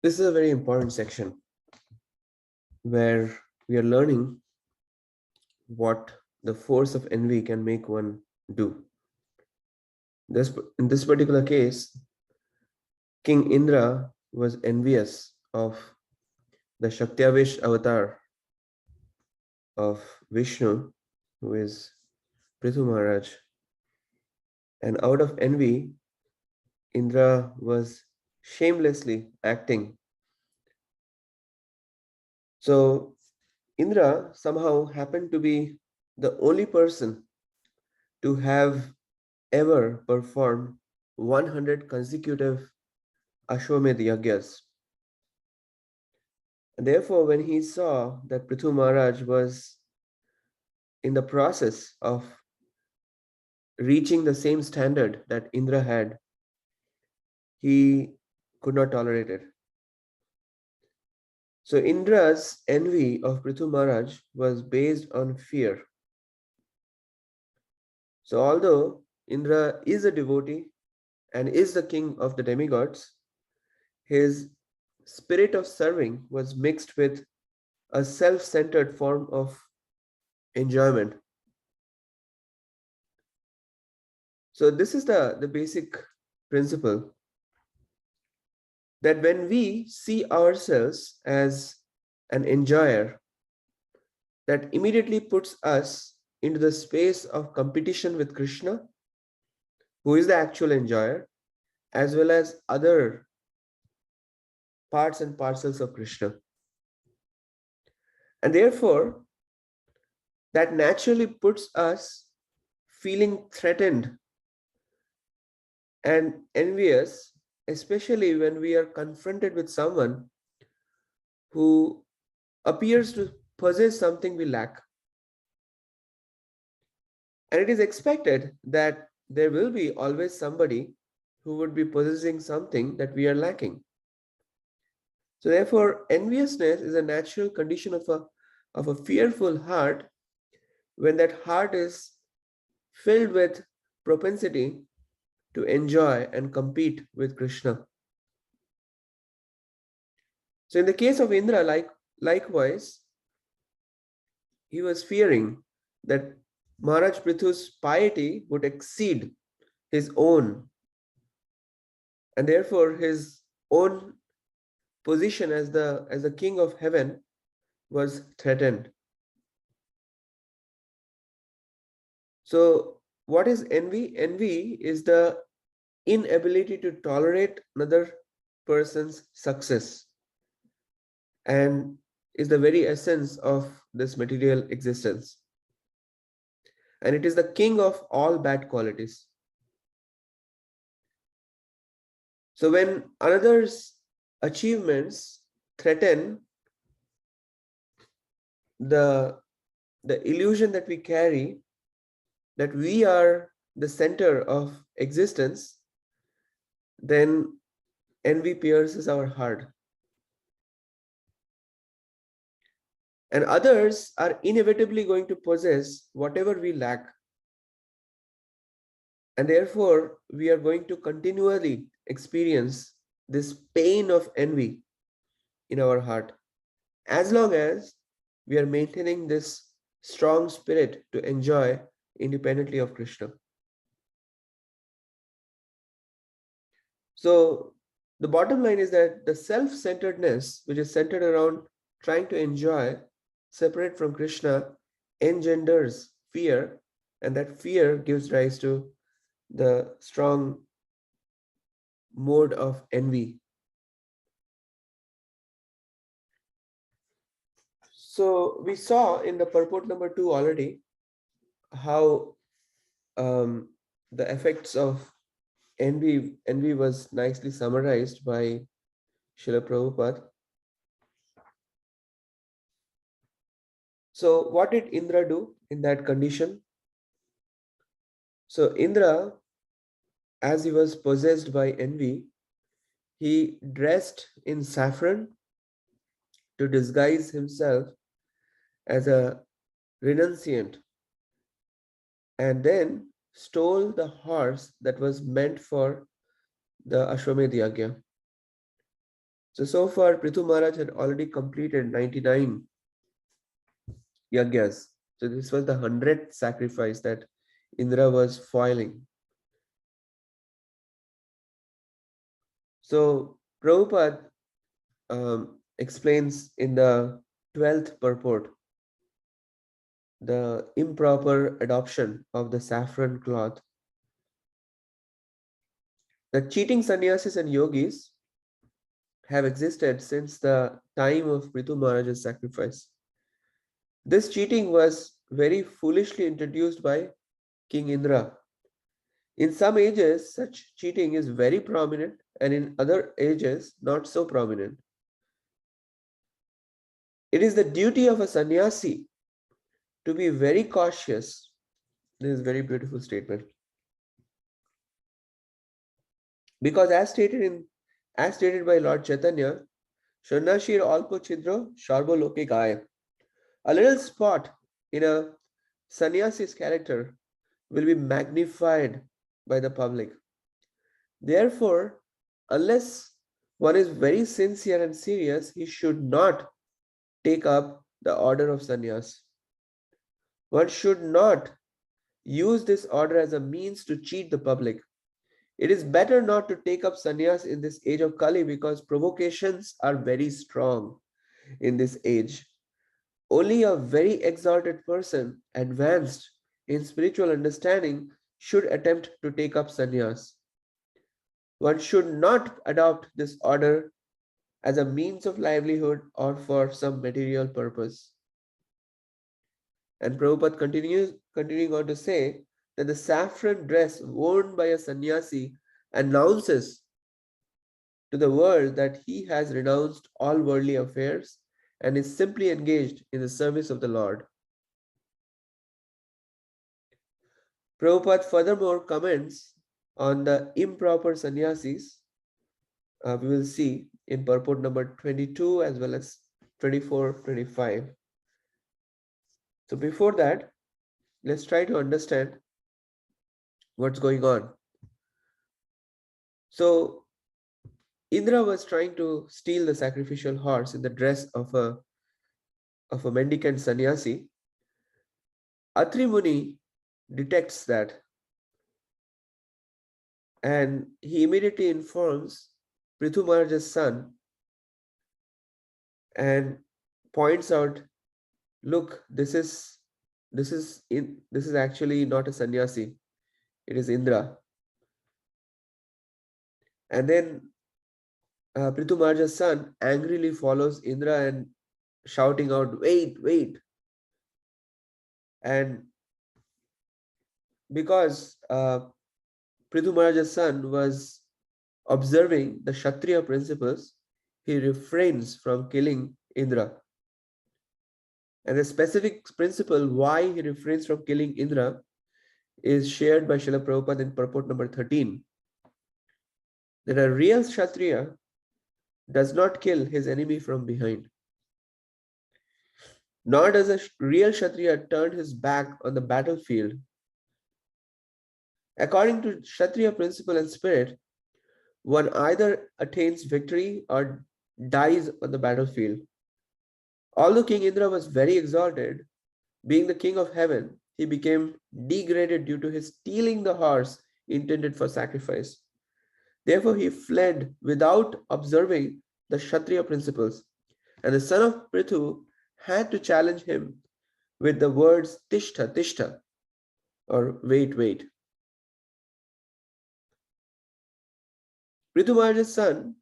This is a very important section where we are learning what the force of envy can make one do. In this particular case, King Indra was envious of the Shaktiavish avatar of Vishnu, who is Pṛthu Maharaj. And out of envy, Indra was shamelessly acting. So Indra somehow happened to be the only person to have ever performed 100 consecutive Ashwamedh Yagyas. And therefore, when he saw that Pṛthu Maharaj was in the process of reaching the same standard that Indra had, he could not tolerate it. So Indra's envy of Pṛthu Maharaj was based on fear. So although Indra is a devotee and is the king of the demigods, his spirit of serving was mixed with a self-centered form of enjoyment. So this is the basic principle, that when we see ourselves as an enjoyer, that immediately puts us into the space of competition with Krishna, who is the actual enjoyer, as well as other parts and parcels of Krishna. And therefore, that naturally puts us feeling threatened and envious, especially when we are confronted with someone who appears to possess something we lack. And it is expected that there will be always somebody who would be possessing something that we are lacking. So therefore, enviousness is a natural condition of a fearful heart when that heart is filled with propensity to enjoy and compete with Krishna. So in the case of Indra, likewise, he was fearing that Maharaj Prithu's piety would exceed his own, and therefore his own position as the king of heaven was threatened. So what is envy? Envy is the inability to tolerate another person's success, and is the very essence of this material existence. And it is the king of all bad qualities. So when another's achievements threaten the illusion that we carry, that we are the center of existence, then envy pierces our heart. And others are inevitably going to possess whatever we lack. And therefore, we are going to continually experience this pain of envy in our heart, as long as we are maintaining this strong spirit to enjoy independently of Krishna. So the bottom line is that the self-centeredness, which is centered around trying to enjoy separate from Krishna, engenders fear, and that fear gives rise to the strong mode of envy. So we saw in the purport number 2 already how the effects of envy was nicely summarized by Srila Prabhupada. So what did Indra do in that condition? So Indra, as he was possessed by envy, he dressed in saffron to disguise himself as a renunciant, and then stole the horse that was meant for the Ashwamedh Yagya. So far, Pṛthu Maharaj had already completed 99 yagyas. So this was the 100th sacrifice that Indra was foiling. So Prabhupada explains in the 12th purport the improper adoption of the saffron cloth. The cheating sannyasis and yogis have existed since the time of Pṛthu Maharaj's sacrifice. This cheating was very foolishly introduced by King Indra. In some ages, such cheating is very prominent, and in other ages, not so prominent. It is the duty of a sannyasi to be very cautious. This is a very beautiful statement. Because as stated by Lord Chaitanya, Shanashir Alpo Chidro Sharbo Loke Gaya. A little spot in a sannyasi's character will be magnified by the public. Therefore, unless one is very sincere and serious, he should not take up the order of sannyas. One should not use this order as a means to cheat the public. It is better not to take up sannyas in this age of Kali because provocations are very strong in this age. Only a very exalted person, advanced in spiritual understanding, should attempt to take up sannyas. One should not adopt this order as a means of livelihood or for some material purpose. And Prabhupada continuing on to say that the saffron dress worn by a sannyasi announces to the world that he has renounced all worldly affairs and is simply engaged in the service of the Lord. Prabhupada furthermore comments on the improper sannyasis. We will see in purport number 22 as well as 24, 25. So before that, let's try to understand what's going on. So Indra was trying to steal the sacrificial horse in the dress of a mendicant sannyasi. Atri Muni detects that and he immediately informs Pṛthu Maharaj's son and points out, look, this is actually not a sannyasi, it is Indra. And then Pṛthu Maharaj's son angrily follows Indra and shouting out, wait, wait. And because Pṛthu Maharaj's son was observing the Kshatriya principles, he refrains from killing Indra. And the specific principle why he refrains from killing Indra is shared by Srila Prabhupada in purport number 13. That a real Kshatriya does not kill his enemy from behind. Nor does a real Kshatriya turn his back on the battlefield. According to Kshatriya principle and spirit, one either attains victory or dies on the battlefield. Although King Indra was very exalted, being the king of heaven, he became degraded due to his stealing the horse intended for sacrifice. Therefore, he fled without observing the Kshatriya principles, and the son of Pṛthu had to challenge him with the words Tishtha, Tishtha, or wait, wait. Pṛthu Maharaj's son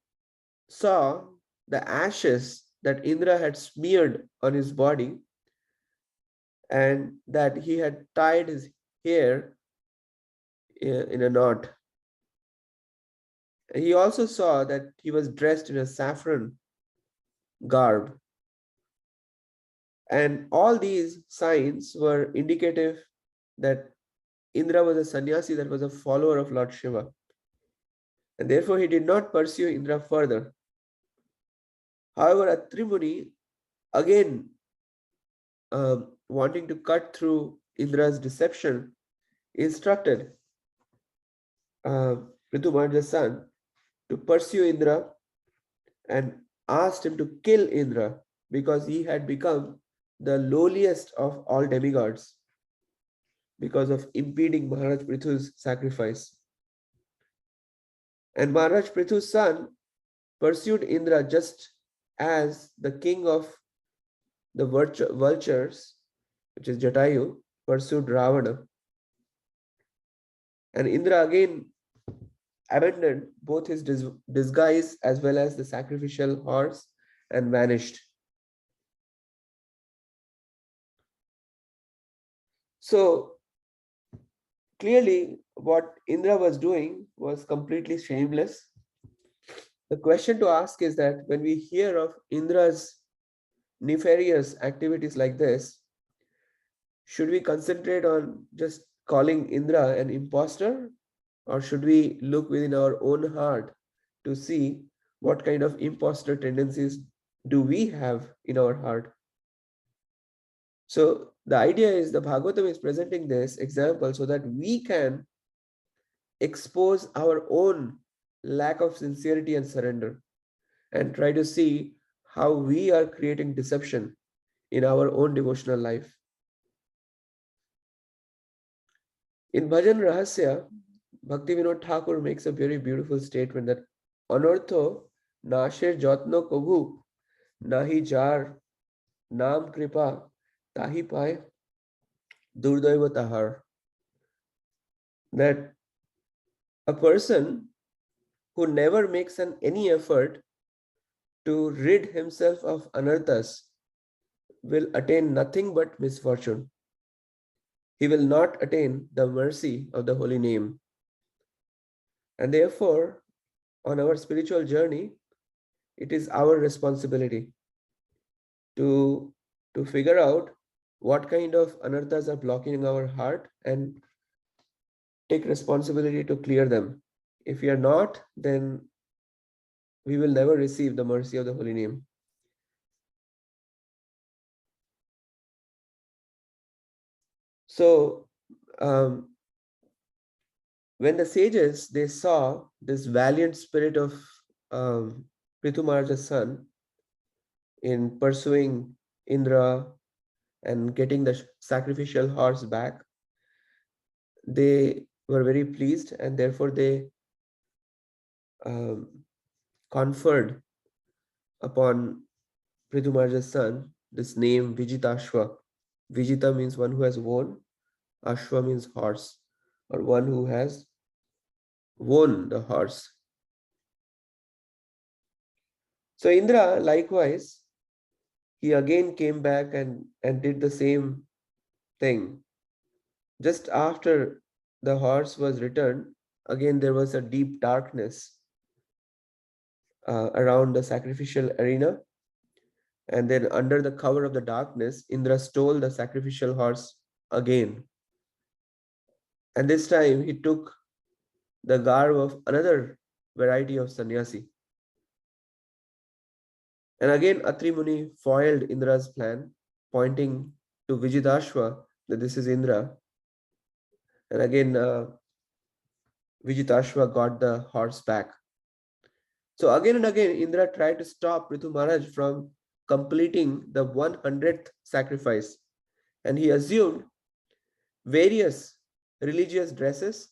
saw the ashes that Indra had smeared on his body and that he had tied his hair in a knot. He also saw that he was dressed in a saffron garb. And all these signs were indicative that Indra was a sannyasi that was a follower of Lord Shiva. And therefore he did not pursue Indra further. However, Atri Muni, again wanting to cut through Indra's deception, instructed Pṛthu Maharaj's son to pursue Indra and asked him to kill Indra because he had become the lowliest of all demigods because of impeding Maharaj Prithu's sacrifice. And Maharaj Prithu's son pursued Indra just as the king of the vultures, which is Jatayu, pursued Ravana. And Indra again abandoned both his disguise as well as the sacrificial horse and vanished. So clearly, what Indra was doing was completely shameless. The question to ask is that when we hear of Indra's nefarious activities like this, should we concentrate on just calling Indra an impostor, or should we look within our own heart to see what kind of imposter tendencies do we have in our heart? So the idea is the Bhagavatam is presenting this example so that we can expose our own lack of sincerity and surrender and try to see how we are creating deception in our own devotional life. In Bhajan Rahasya, Bhakti Vinod Thakur makes a very beautiful statement that Anartho Nasher Jotno Kobhu Nahi Jar Nam Kripa Tahi Pai Durdaiva Tahar. That a person who never makes any effort to rid himself of anarthas will attain nothing but misfortune. He will not attain the mercy of the holy name. And therefore, on our spiritual journey, it is our responsibility to, to figure out what kind of anarthas are blocking our heart and take responsibility to clear them. If we are not, then we will never receive the mercy of the holy name. So, when the sages, they saw this valiant spirit of Pṛthu Maharaja's son in pursuing Indra and getting the sacrificial horse back, they were very pleased, and therefore they conferred upon Pṛthu Maharaja's son this name Vijitashva. Vijita means one who has won, Ashwa means horse, or one who has won the horse. So Indra, likewise, he again came back and did the same thing. Just after the horse was returned, again there was a deep darkness around the sacrificial arena. And then under the cover of the darkness, Indra stole the sacrificial horse again. And this time he took the garb of another variety of sannyasi. And again Atri Muni foiled Indra's plan, pointing to Vijitashva that this is Indra. And again Vijitashva got the horse back. So again and again, Indra tried to stop Pṛthu Maharaj from completing the 100th sacrifice. And he assumed various religious dresses,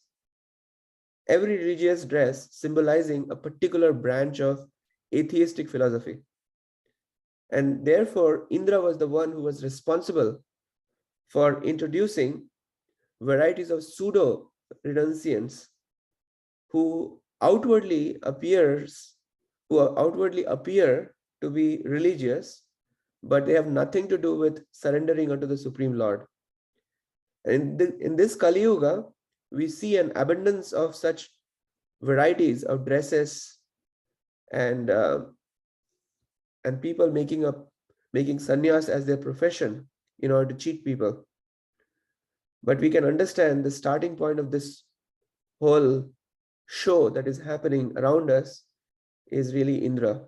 every religious dress symbolizing a particular branch of atheistic philosophy. And therefore, Indra was the one who was responsible for introducing varieties of pseudo renunciants who outwardly appear to be religious, but they have nothing to do with surrendering unto the Supreme Lord. And in this Kali Yuga, we see an abundance of such varieties of dresses and people making sannyas as their profession in order to cheat people. But we can understand the starting point of this whole show that is happening around us is really Indra.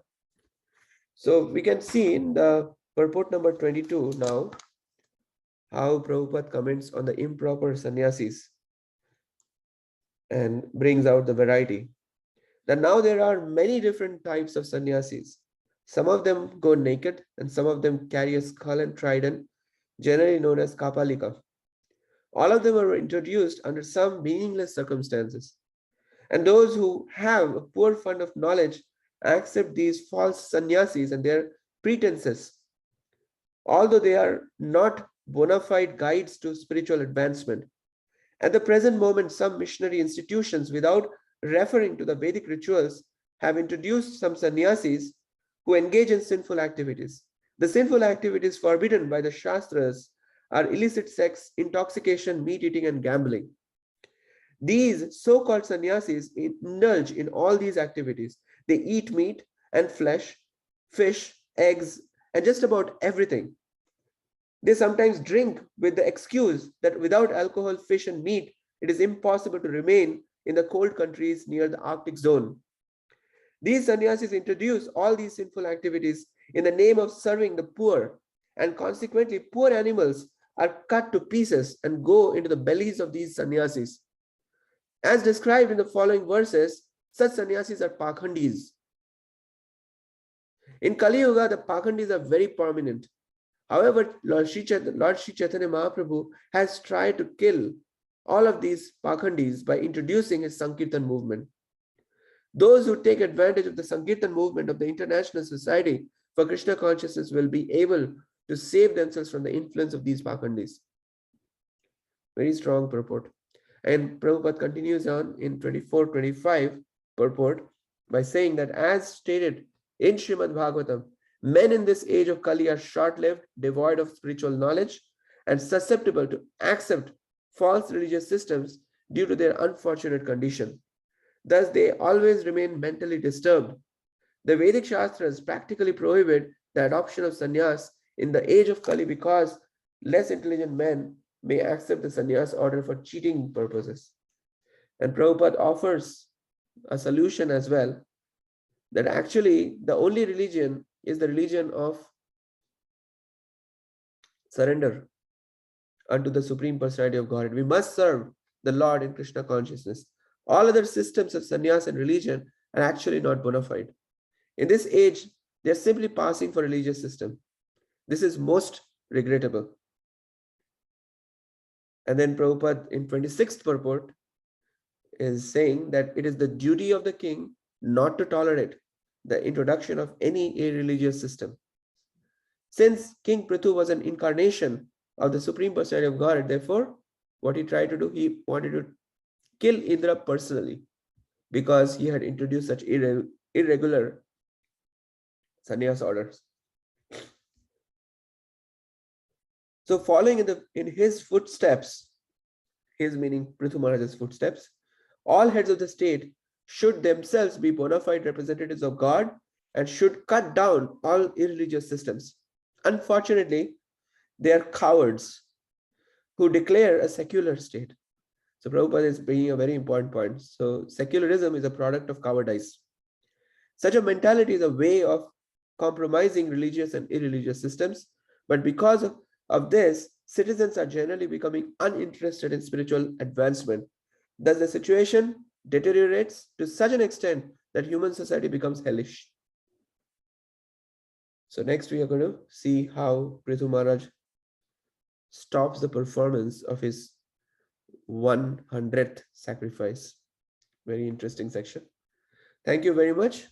So we can see in the purport number 22 now how Prabhupada comments on the improper sannyasis and brings out the variety. That now there are many different types of sannyasis. Some of them go naked, and some of them carry a skull and trident, generally known as kapalika. All of them are introduced under some meaningless circumstances. And those who have a poor fund of knowledge accept these false sannyasis and their pretenses, although they are not bona fide guides to spiritual advancement. At the present moment, some missionary institutions, without referring to the Vedic rituals, have introduced some sannyasis who engage in sinful activities. The sinful activities forbidden by the Shastras are illicit sex, intoxication, meat eating, and gambling. These so called sannyasis indulge in all these activities. They eat meat and flesh, fish, eggs, and just about everything. They sometimes drink with the excuse that without alcohol, fish, and meat, it is impossible to remain in the cold countries near the Arctic zone. These sannyasis introduce all these sinful activities in the name of serving the poor, and consequently, poor animals are cut to pieces and go into the bellies of these sannyasis. As described in the following verses, such sannyasis are pakhandis. In Kali Yuga, the pakhandis are very prominent. However, Lord Sri Chaitanya Mahaprabhu has tried to kill all of these pakhandis by introducing his Sankirtan movement. Those who take advantage of the Sankirtan movement of the International Society for Krishna Consciousness will be able to save themselves from the influence of these pakhandis. Very strong purport. And Prabhupada continues on in 24-25 purport by saying that as stated in Srimad Bhagavatam, men in this age of Kali are short-lived, devoid of spiritual knowledge, and susceptible to accept false religious systems due to their unfortunate condition. Thus, they always remain mentally disturbed. The Vedic Shastras practically prohibit the adoption of sannyas in the age of Kali because less intelligent men may accept the sannyas order for cheating purposes. And Prabhupada offers a solution as well, that actually the only religion is the religion of surrender unto the Supreme Personality of Godhead. We must serve the Lord in Krishna consciousness. All other systems of sannyas and religion are actually not bona fide. In this age, they are simply passing for religious system. This is most regrettable. And then Prabhupada in 26th purport is saying that it is the duty of the king not to tolerate the introduction of any irreligious system. Since King Pṛthu was an incarnation of the Supreme Personality of Godhead, therefore, what he tried to do, he wanted to kill Indra personally because he had introduced such irregular sannyas orders. So following in his footsteps, his meaning Pṛthu Maharaj's footsteps, all heads of the state should themselves be bona fide representatives of God and should cut down all irreligious systems. Unfortunately, they are cowards who declare a secular state. So Prabhupada is bringing a very important point. So secularism is a product of cowardice. Such a mentality is a way of compromising religious and irreligious systems, but because of this, citizens are generally becoming uninterested in spiritual advancement. Thus, the situation deteriorates to such an extent that human society becomes hellish. So next we are going to see how Pṛthu Maharaj stops the performance of his 100th sacrifice. Very interesting section. Thank you very much.